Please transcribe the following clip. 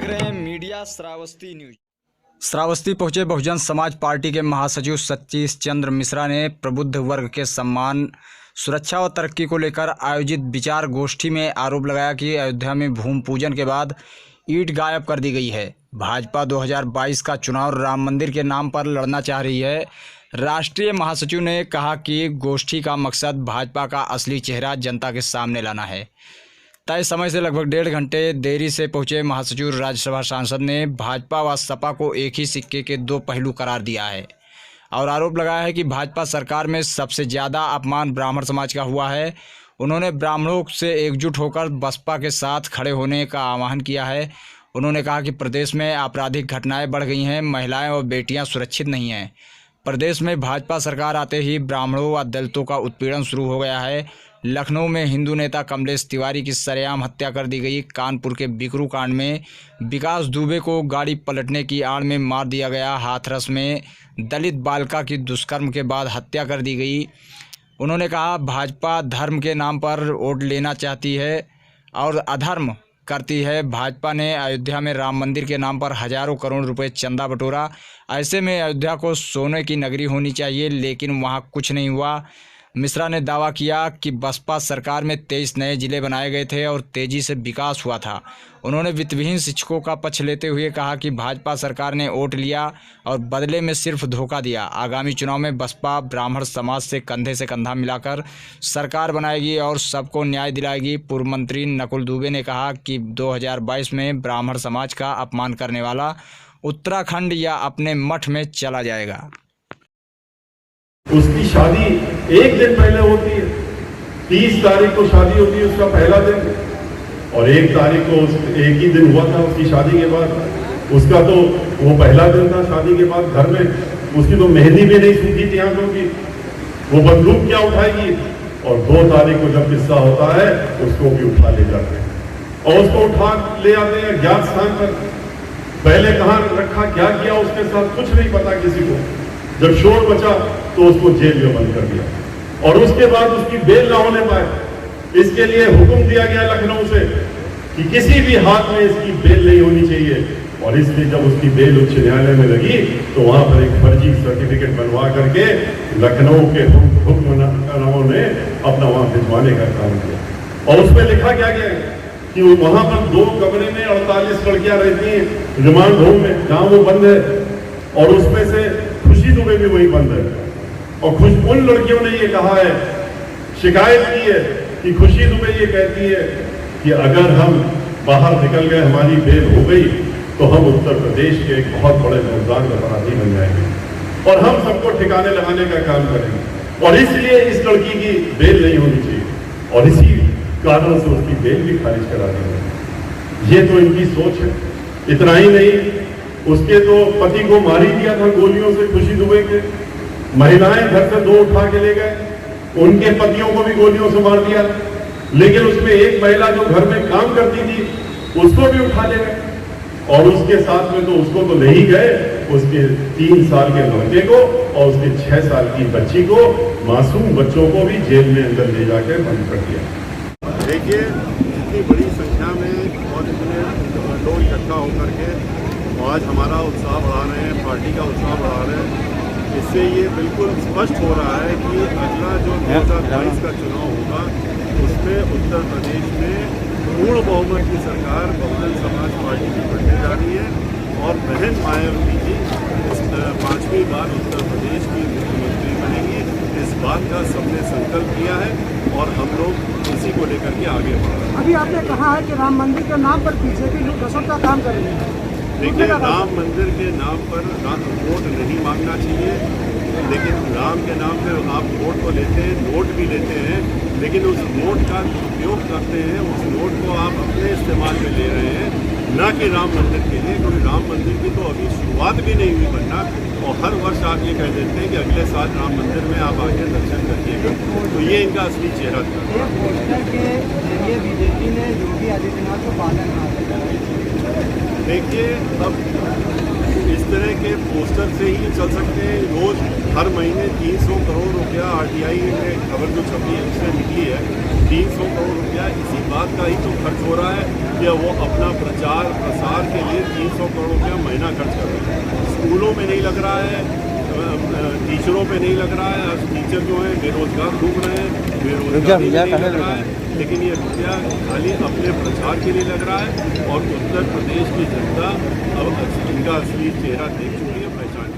रहे हैं media Shravasti news. Shravasti पहुंचे बहुजन समाज पार्टी के महासचिव सतीश चंद्र मिश्रा ने प्रबुद्ध वर्ग के सम्मान, सुरक्षा व तरक्की को लेकर आयोजित विचार गोष्ठी में आरोप लगाया कि अयोध्या में भूमि पूजन के बाद ईंट गायब कर दी गई है। भाजपा 2022 का चुनाव राम मंदिर के नाम पर लड़ना चाह रही है। राष्ट्रीय महासचिव ने कहा कि गोष्ठी का मकसद भाजपा का असली चेहरा जनता के सामने लाना है। तय समय से लगभग 1.5 घंटे देरी से पहुंचे महासचिव राज्यसभा सांसद ने भाजपा व सपा को एक ही सिक्के के दो पहलू करार दिया है और आरोप लगाया है कि भाजपा सरकार में सबसे ज़्यादा अपमान ब्राह्मण समाज का हुआ है। उन्होंने ब्राह्मणों से एकजुट होकर बसपा के साथ खड़े होने का आह्वान किया है। उन्होंने कहा कि प्रदेश में आपराधिक घटनाएं बढ़ गई हैं, महिलाएं और बेटियां सुरक्षित नहीं हैं। प्रदेश में भाजपा सरकार आते ही ब्राह्मणों व दलितों का उत्पीड़न शुरू हो गया है। लखनऊ में हिंदू नेता कमलेश तिवारी की सरेआम हत्या कर दी गई। कानपुर के बिकरू कांड में विकास दुबे को गाड़ी पलटने की आड़ में मार दिया गया। हाथरस में दलित बालिका की दुष्कर्म के बाद हत्या कर दी गई। उन्होंने कहा भाजपा धर्म के नाम पर वोट लेना चाहती है और अधर्म करती है। भाजपा ने अयोध्या में राम मंदिर के नाम पर हजारों करोड़ रुपए चंदा बटोरा। ऐसे में अयोध्या को सोने की नगरी होनी चाहिए, लेकिन वहां कुछ नहीं हुआ। मिश्रा ने दावा किया कि बसपा सरकार में 23 नए जिले बनाए गए थे और तेजी से विकास हुआ था। उन्होंने वित्तविहीन शिक्षकों का पक्ष लेते हुए कहा कि भाजपा सरकार ने वोट लिया और बदले में सिर्फ धोखा दिया। आगामी चुनाव में बसपा ब्राह्मण समाज से कंधे से कंधा मिलाकर सरकार बनाएगी और सबको न्याय दिलाएगी। पूर्व मंत्री नकुल दुबे ने कहा कि 2022 में ब्राह्मण समाज का अपमान करने वाला उत्तराखंड या अपने मठ में चला जाएगा। उसकी शादी एक दिन पहले होती है, 30 तारीख को शादी होती है, उसका पहला दिन, और 1 तारीख को एक ही दिन हुआ था उसकी शादी के बाद। उसका तो वो पहला दिन था शादी के बाद। घर में उसकी तो मेहंदी भी नहीं सूखी थी आंखों की, वो बंदूक क्या उठाएगी। और 2 तारीख को जब किस्सा होता है उसको भी उठा ले जाते हैं और उसको उठा ले आते हैं ज्ञात स्थान पर। पहले कहाँ रखा, क्या किया उसके साथ कुछ नहीं पता किसी को। जब शोर बचा तो उसको जेल में बंद कर दिया और उसके बाद उसकी बेल ना होने पाए इसके लिए हुक्म दिया गया लखनऊ से कि किसी भी हाथ में इसकी बेल नहीं होनी चाहिए। और इसलिए जब उसकी बेल उच्च न्यायालय में लगी तो वहां पर एक फर्जी सर्टिफिकेट बनवा करके लखनऊ के हुक्मरानों ने अपना वहां भिजवाने का काम किया। और उसमें लिखा क्या गया कि वहां पर 2 कमरे में 48 लड़कियां रहती हैं रिमांड होम में, जहां वो बंद है, और उसमें से खुशी दुबे भी वही बंद है। और उन लड़कियों ने ये कहा है, शिकायत की है कि खुशी दुबे ये कहती है कि अगर हम बाहर निकल गए, हमारी बेल हो गई, तो हम उत्तर प्रदेश के एक बहुत बड़े जोरदार अपराधी बन जाएंगे और हम सबको ठिकाने लगाने का काम करेंगे। और इसलिए इस लड़की की बेल नहीं होनी चाहिए और इसी कारण से उसकी बेल भी खारिज करा दी गई। ये तो इनकी सोच है। इतना ही नहीं, उसके तो पति को मार ही दिया था गोलियों से खुशी दुबे के। महिलाएं घर से 2 उठा के ले गए, उनके पतियों को भी गोलियों से मार दिया। लेकिन उसमें एक महिला जो घर में काम करती थी उसको भी उठा ले गए और उसके साथ में तो उसको तो ले ही गए, उसके 3 साल के लड़के को और उसके 6 साल की बच्ची को, मासूम बच्चों को भी जेल में अंदर ले जाकर बंद कर दिया। देखिए इतनी बड़ी संख्या में और इतने लोग इकट्ठा होकर के आज हमारा उत्साह बढ़ा रहे हैं, पार्टी का उत्साह बढ़ा रहे हैं। इससे ये बिल्कुल स्पष्ट हो रहा है कि अगला जो 2022 का चुनाव होगा उसमें उत्तर प्रदेश में पूर्ण बहुमत की सरकार बहुजन समाज पार्टी की बनने जा रही है और बहन मायावती जी 5वीं बार उत्तर प्रदेश की मुख्यमंत्री बनेंगी। इस बात का सबने संकल्प किया है और हम लोग इसी को लेकर के आगे बढ़ रहे हैं। अभी आपने कहा है कि राम मंदिर के नाम पर पीछे भी लोग कसरत का काम करेंगे। देखिए, राम मंदिर के नाम पर वोट नहीं मांगना चाहिए, लेकिन राम के नाम पे आप वोट तो लेते हैं, नोट भी लेते हैं, लेकिन उस नोट का उपयोग करते हैं, उस नोट को आप अपने इस्तेमाल में ले रहे हैं, ना कि राम मंदिर के लिए। क्योंकि राम मंदिर की तो अभी शुरुआत भी नहीं हुई बनना और हर वर्ष आप ये कह देते हैं कि अगले साल राम मंदिर में आप आके दर्शन करिएगा। तो ये इनका असली चेहरा था। बीजेपी ने योगी आदित्यनाथ को देखिए, अब इस तरह के पोस्टर से ही चल सकते हैं। रोज हर महीने 300 करोड़ रुपया RTI में खबर जो छपी है उससे निकली है 300 करोड़ रुपया इसी बात का ही तो खर्च हो रहा है कि वो अपना प्रचार प्रसार के लिए 300 करोड़ रुपया महीना खर्च कर रहे हैं। स्कूलों में नहीं लग रहा है, टीचरों पे नहीं लग रहा है। टीचर जो हैं बेरोजगार घूम रहे हैं, बेरोजगारी में नहीं लग रहा है, लेकिन ये रुपया खाली अपने प्रचार के लिए लग रहा है। और उत्तर प्रदेश की जनता अब इनका असली चेहरा देख चुकी है, पहचान